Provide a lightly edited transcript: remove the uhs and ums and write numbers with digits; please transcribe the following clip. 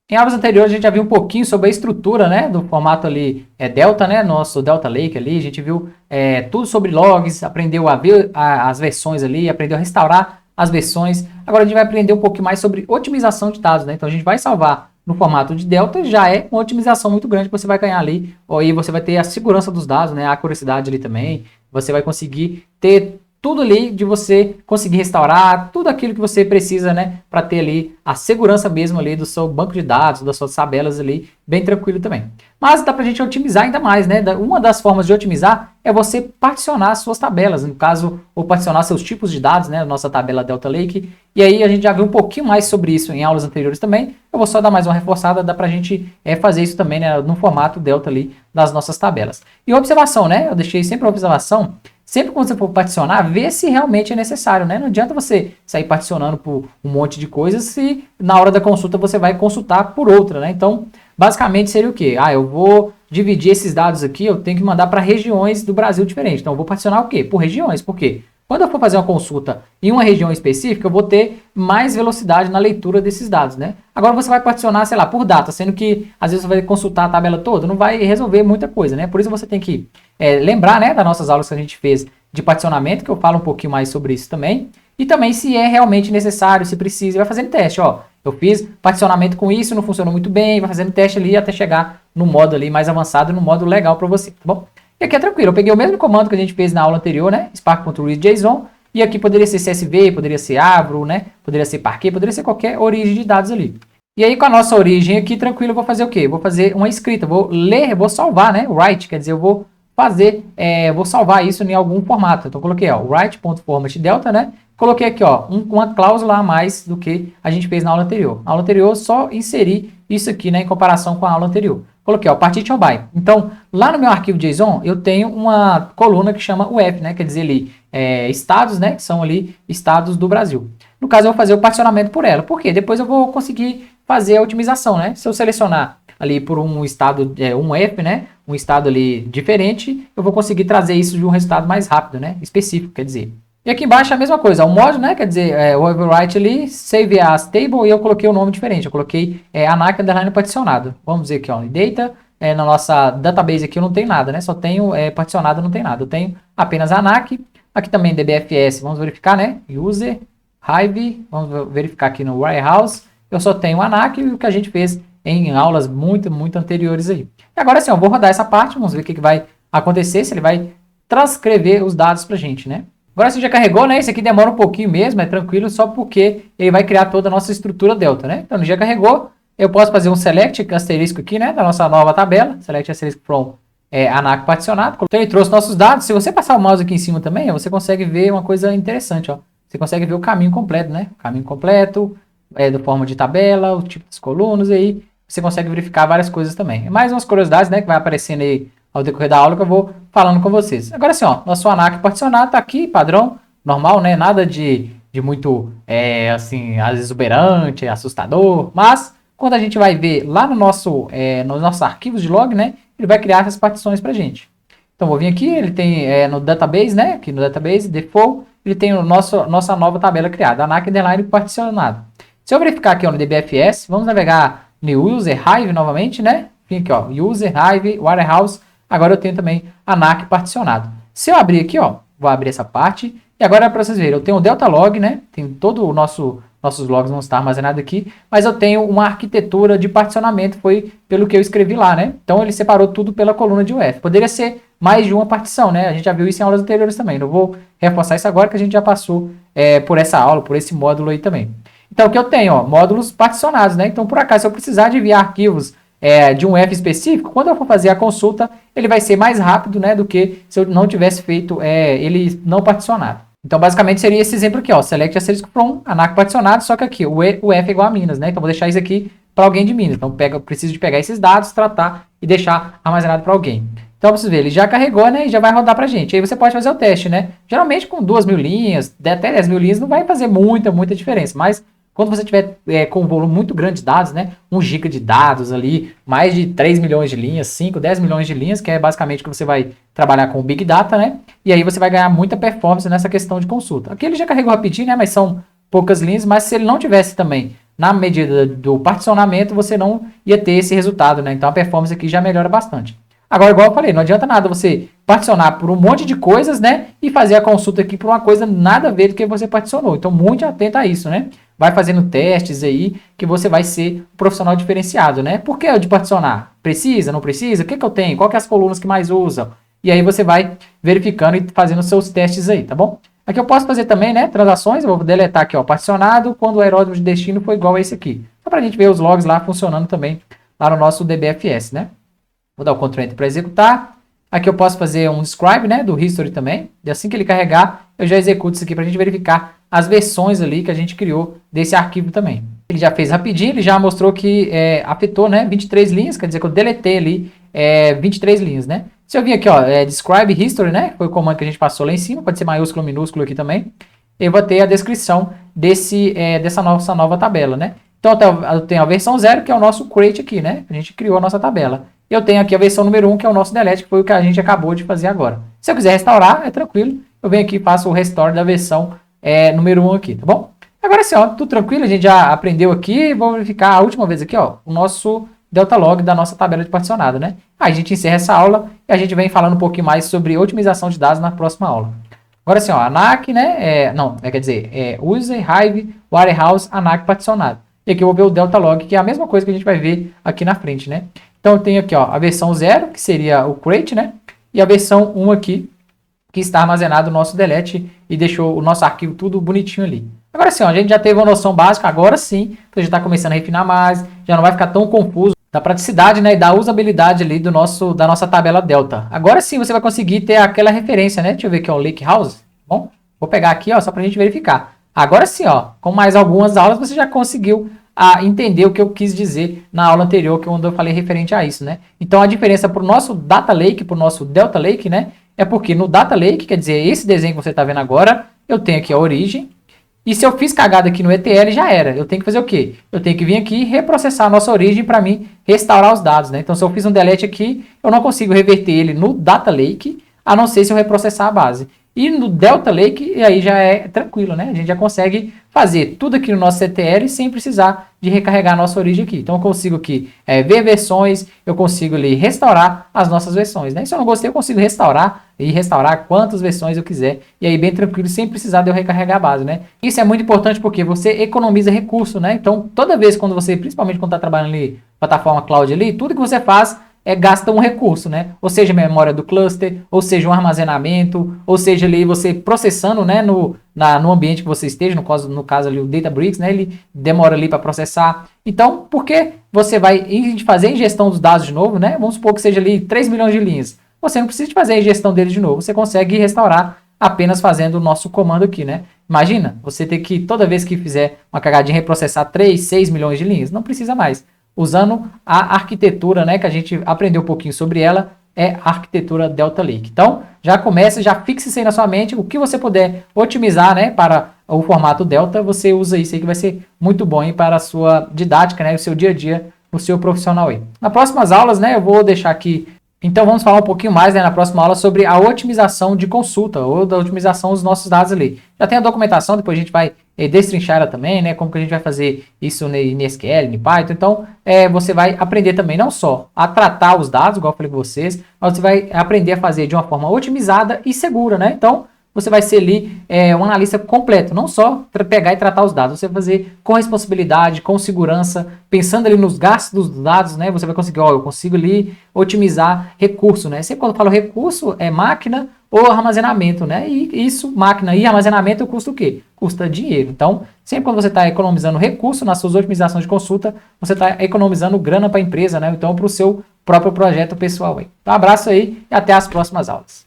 Em aulas anteriores a gente já viu um pouquinho sobre a estrutura, né, do formato ali Delta, né, nosso Delta Lake ali, a gente viu tudo sobre logs, aprendeu a ver as versões ali, aprendeu a restaurar as versões. Agora a gente vai aprender um pouquinho mais sobre otimização de dados, né, então a gente vai salvar no formato de Delta, já é uma otimização muito grande que você vai ganhar ali, e você vai ter a segurança dos dados, né, a acuracidade ali também, você vai conseguir ter tudo ali de você conseguir restaurar tudo aquilo que você precisa, né, para ter ali a segurança mesmo ali do seu banco de dados, das suas tabelas ali, bem tranquilo também. Mas dá para a gente otimizar ainda mais, né? Uma das formas de otimizar é você particionar as suas tabelas, no caso, ou particionar seus tipos de dados, né, nossa tabela Delta Lake. E aí a gente já viu um pouquinho mais sobre isso em aulas anteriores também. Eu vou só dar mais uma reforçada, dá para a gente fazer isso também, né, no formato Delta ali das nossas tabelas. E observação, né? Eu deixei sempre a observação. Sempre quando você for particionar, vê se realmente é necessário, né? Não adianta você sair particionando por um monte de coisas se na hora da consulta você vai consultar por outra, né? Então, basicamente seria o quê? Eu vou dividir esses dados aqui, eu tenho que mandar para regiões do Brasil diferentes. Então, eu vou particionar o quê? Por regiões. Por quê? Quando eu for fazer uma consulta em uma região específica, eu vou ter mais velocidade na leitura desses dados, né? Agora você vai particionar, sei lá, por data, sendo que às vezes você vai consultar a tabela toda, não vai resolver muita coisa, né? Por isso você tem que lembrar, né, das nossas aulas que a gente fez de particionamento, que eu falo um pouquinho mais sobre isso também, e também se é realmente necessário, se precisa, vai fazendo teste, ó. Eu fiz particionamento com isso, não funcionou muito bem, vai fazendo teste ali até chegar no modo ali mais avançado, no modo legal para você, tá bom? E aqui é tranquilo, eu peguei o mesmo comando que a gente fez na aula anterior, né? Spark.read.json, e aqui poderia ser CSV, poderia ser Avro, né? Poderia ser Parquet, poderia ser qualquer origem de dados ali. E aí com a nossa origem aqui, tranquilo, eu vou fazer o quê? Vou fazer uma escrita, vou ler, vou salvar, né? Write, quer dizer, eu vou fazer, vou salvar isso em algum formato. Então coloquei, ó, write.format delta, né? Coloquei aqui, ó, uma cláusula a mais do que a gente fez na aula anterior. Na aula anterior, só inseri isso aqui, né, em comparação com a aula anterior. Coloquei, ó, partition by. Então, lá no meu arquivo JSON, eu tenho uma coluna que chama UF, né? Quer dizer ali, estados, né? Que são ali estados do Brasil. No caso, eu vou fazer o particionamento por ela. Por quê? Depois eu vou conseguir fazer a otimização, né? Se eu selecionar ali por um estado, um F, né? Um estado ali diferente, eu vou conseguir trazer isso de um resultado mais rápido, né? Específico, quer dizer. E aqui embaixo é a mesma coisa, o módulo, né? Quer dizer, o overwrite ali, save as table, e eu coloquei um nome diferente. Eu coloquei ANAC underline particionado. Vamos dizer aqui, ó, data, na nossa database aqui eu não tenho nada, né? Só tenho particionado, não tem nada. Eu tenho apenas ANAC. Aqui também DBFS, vamos verificar, né? User, Hive, vamos verificar aqui no warehouse. Eu só tenho ANAC e o que a gente fez em aulas muito anteriores aí. E agora sim, eu vou rodar essa parte, vamos ver o que vai acontecer, se ele vai transcrever os dados pra gente, né? Agora você já carregou, né? Esse aqui demora um pouquinho mesmo, é tranquilo, só porque ele vai criar toda a nossa estrutura delta, né? Então, ele já carregou, eu posso fazer um select asterisco aqui, né? Da nossa nova tabela, select asterisco from ANAC particionado. Então, ele trouxe nossos dados. Se você passar o mouse aqui em cima também, você consegue ver uma coisa interessante, ó. Você consegue ver o caminho completo, né? O caminho completo, da forma de tabela, o tipo das colunas, e aí você consegue verificar várias coisas também. Mais umas curiosidades, né? Que vai aparecendo aí ao decorrer da aula que eu vou falando com vocês. Agora sim, ó, nosso ANAC particionado tá aqui, padrão, normal, né? Nada de muito, assim, exuberante, assustador, mas quando a gente vai ver lá nos nossos arquivos de log, né? Ele vai criar essas partições pra gente. Então, vou vir aqui, ele tem no database, né? Aqui no database, default, ele tem nossa nova tabela criada, ANAC underline particionado. Se eu verificar aqui ó, no DBFS, vamos navegar no user Hive novamente, né? Vem aqui, ó, user Hive, warehouse. Agora eu tenho também ANAC particionado. Se eu abrir aqui, ó, vou abrir essa parte. E agora para vocês verem, eu tenho o Delta Log, né? Tem todo o nossos logs vão estar armazenados aqui. Mas eu tenho uma arquitetura de particionamento, foi pelo que eu escrevi lá, né? Então ele separou tudo pela coluna de UF. Poderia ser mais de uma partição, né? A gente já viu isso em aulas anteriores também. Não vou reforçar isso agora que a gente já passou por essa aula, por esse módulo aí também. Então o que eu tenho, ó, módulos particionados, né? Então por acaso, se eu precisar de enviar arquivos de um F específico, quando eu for fazer a consulta, ele vai ser mais rápido, né, do que se eu não tivesse feito ele não particionado. Então, basicamente, seria esse exemplo aqui, ó, select asterisco from, ANAC particionado, só que aqui, o F é igual a Minas, né, então vou deixar isso aqui para alguém de Minas. Então, preciso de pegar esses dados, tratar e deixar armazenado para alguém. Então, pra vocês verem, ele já carregou, né, e já vai rodar pra gente. Aí você pode fazer o teste, né, geralmente com 2.000 linhas, até 10.000 linhas, não vai fazer muita diferença, mas quando você tiver com um volume muito grande de dados, né, 1 GB de dados ali, mais de 3 milhões de linhas, 5, 10 milhões de linhas, que é basicamente que você vai trabalhar com o Big Data, né, e aí você vai ganhar muita performance nessa questão de consulta. Aqui ele já carregou rapidinho, né, mas são poucas linhas, mas se ele não tivesse também na medida do particionamento, você não ia ter esse resultado, né? Então a performance aqui já melhora bastante. Agora, igual eu falei, não adianta nada você particionar por um monte de coisas, né? E fazer a consulta aqui por uma coisa nada a ver do que você particionou. Então, muito atento a isso, né? Vai fazendo testes aí que você vai ser um profissional diferenciado, né? Por que de particionar? Precisa, não precisa? O que eu tenho? Qual que é as colunas que mais usam? E aí você vai verificando e fazendo os seus testes aí, tá bom? Aqui eu posso fazer também, né? Transações, eu vou deletar aqui, ó, particionado, quando o aeródromo de destino for igual a esse aqui. Só pra gente ver os logs lá funcionando também lá no nosso DBFS, né? Vou dar o Ctrl Enter para executar. Aqui eu posso fazer um describe, né, do history também. E assim que ele carregar, eu já executo isso aqui para a gente verificar as versões ali que a gente criou desse arquivo também. Ele já fez rapidinho, ele já mostrou que afetou, né, 23 linhas, quer dizer que eu deletei ali 23 linhas, né. Se eu vir aqui, ó, describe history, né, foi o comando que a gente passou lá em cima, pode ser maiúsculo ou minúsculo aqui também. Eu vou ter a descrição dessa nossa nova tabela, né. Então eu tenho a versão 0, que é o nosso create aqui, né, a gente criou a nossa tabela. Eu tenho aqui a versão número 1, que é o nosso delete, que foi o que a gente acabou de fazer agora. Se eu quiser restaurar, é tranquilo. Eu venho aqui e faço o restore da versão número 1 aqui, tá bom? Agora sim, ó, tudo tranquilo, a gente já aprendeu aqui. Vou verificar a última vez aqui, ó, o nosso delta log da nossa tabela de particionado, né? Aí a gente encerra essa aula e a gente vem falando um pouquinho mais sobre otimização de dados na próxima aula. Agora sim, ó, ANAC, né? Quer dizer, User, Hive, Warehouse, ANAC particionado. E aqui eu vou ver o delta log, que é a mesma coisa que a gente vai ver aqui na frente, né? Então eu tenho aqui, ó, a versão 0, que seria o create, né? E a versão 1 aqui, que está armazenado no nosso delete e deixou o nosso arquivo tudo bonitinho ali. Agora sim, ó, a gente já teve uma noção básica, agora sim, a gente está começando a refinar mais, já não vai ficar tão confuso da praticidade, né, e da usabilidade ali da nossa tabela delta. Agora sim você vai conseguir ter aquela referência, né? Deixa eu ver aqui, ó, o Lake House. Bom, vou pegar aqui, ó, só para a gente verificar. Agora sim, ó, com mais algumas aulas você já conseguiu entender o que eu quis dizer na aula anterior, que eu falei referente a isso, né? Então a diferença para o nosso Data Lake, para o nosso Delta Lake, né? É porque no Data Lake, quer dizer, esse desenho que você está vendo agora, eu tenho aqui a origem, e se eu fiz cagada aqui no ETL, já era. Eu tenho que fazer o quê? Eu tenho que vir aqui e reprocessar a nossa origem para mim restaurar os dados, né? Então se eu fiz um delete aqui, eu não consigo reverter ele no Data Lake, a não ser se eu reprocessar a base. E no Delta Lake, e aí já é tranquilo, né? A gente já consegue fazer tudo aqui no nosso CTL sem precisar de recarregar a nossa origem aqui. Então eu consigo aqui ver versões, eu consigo ali restaurar as nossas versões, né? Se eu não gostei, eu consigo restaurar e restaurar quantas versões eu quiser. E aí bem tranquilo, sem precisar de eu recarregar a base, né? Isso é muito importante porque você economiza recurso, né? Então toda vez quando você, principalmente quando está trabalhando ali, plataforma cloud ali, tudo que você faz gasta um recurso, né? Ou seja, memória do cluster, ou seja, um armazenamento, ou seja, ali você processando, né, no ambiente que você esteja, no caso ali o Databricks, né, ele demora ali para processar. Então, por que você vai fazer a ingestão dos dados de novo, né? Vamos supor que seja ali 3 milhões de linhas. Você não precisa de fazer a ingestão dele de novo, você consegue restaurar apenas fazendo o nosso comando aqui, né? Imagina, você ter que, toda vez que fizer uma cagadinha, reprocessar 3, 6 milhões de linhas. Não precisa mais. Usando a arquitetura, né, que a gente aprendeu um pouquinho sobre ela, é a arquitetura Delta Lake. Então, já começa, já fixe isso aí na sua mente, o que você puder otimizar, né, para o formato Delta, você usa isso aí que vai ser muito bom aí para a sua didática, né, o seu dia a dia, o seu profissional aí. Nas próximas aulas, né, eu vou deixar aqui, então vamos falar um pouquinho mais, né, na próxima aula sobre a otimização de consulta, ou da otimização dos nossos dados ali. Já tem a documentação, depois a gente vai destrinchar ela também, né? Como que a gente vai fazer isso em SQL, em Python. Então, você vai aprender também não só a tratar os dados, igual eu falei com vocês, mas você vai aprender a fazer de uma forma otimizada e segura, né? Então, você vai ser ali um analista completo, não só pegar e tratar os dados, você vai fazer com responsabilidade, com segurança, pensando ali nos gastos dos dados, né? Você vai conseguir, eu consigo ali otimizar recurso, né? Sempre quando eu falo recurso, é máquina ou armazenamento, né? E isso, máquina e armazenamento, custa o quê? Custa dinheiro. Então, sempre quando você está economizando recurso nas suas otimizações de consulta, você está economizando grana para a empresa, né? Então, para o seu próprio projeto pessoal aí. Então, um abraço aí e até as próximas aulas.